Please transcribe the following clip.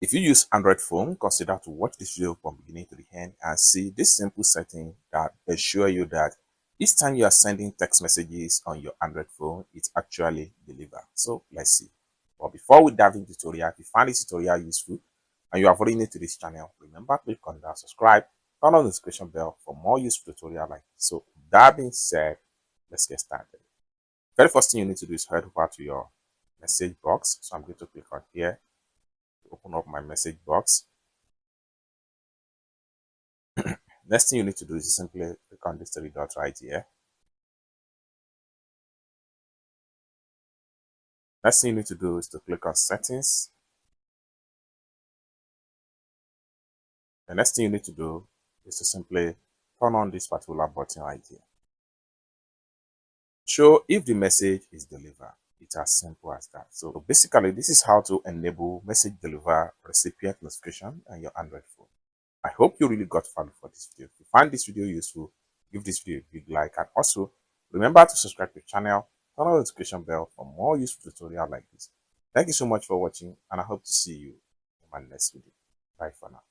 If you use Android phone, consider to watch this video from beginning to the end and see this simple setting that assure you that each time you are sending text messages on your Android phone, it's actually delivered. So let's see. But before we dive into the tutorial, if you find this tutorial useful and you are already new to this channel, remember to click on that subscribe, turn on the notification bell for more useful tutorial like this. So with that being said, let's get started. Very first thing you need to do is head over to your message box. So I'm going to click on here to open up my message box. Next thing you need to do is simply click on this three dots right here. Next thing you need to do is to click on settings. The next thing you need to do is to simply turn on this particular button right here. Show if the message is delivered. It's as simple as that. So basically, this is how to enable message deliver recipient notification on your Android phone. I hope you really got value for this video. If you find this video useful, give this video a big like, and also remember to subscribe to the channel, turn on the notification bell for more useful tutorials like this. Thank you so much for watching, and I hope to see you in my next video. Bye for now.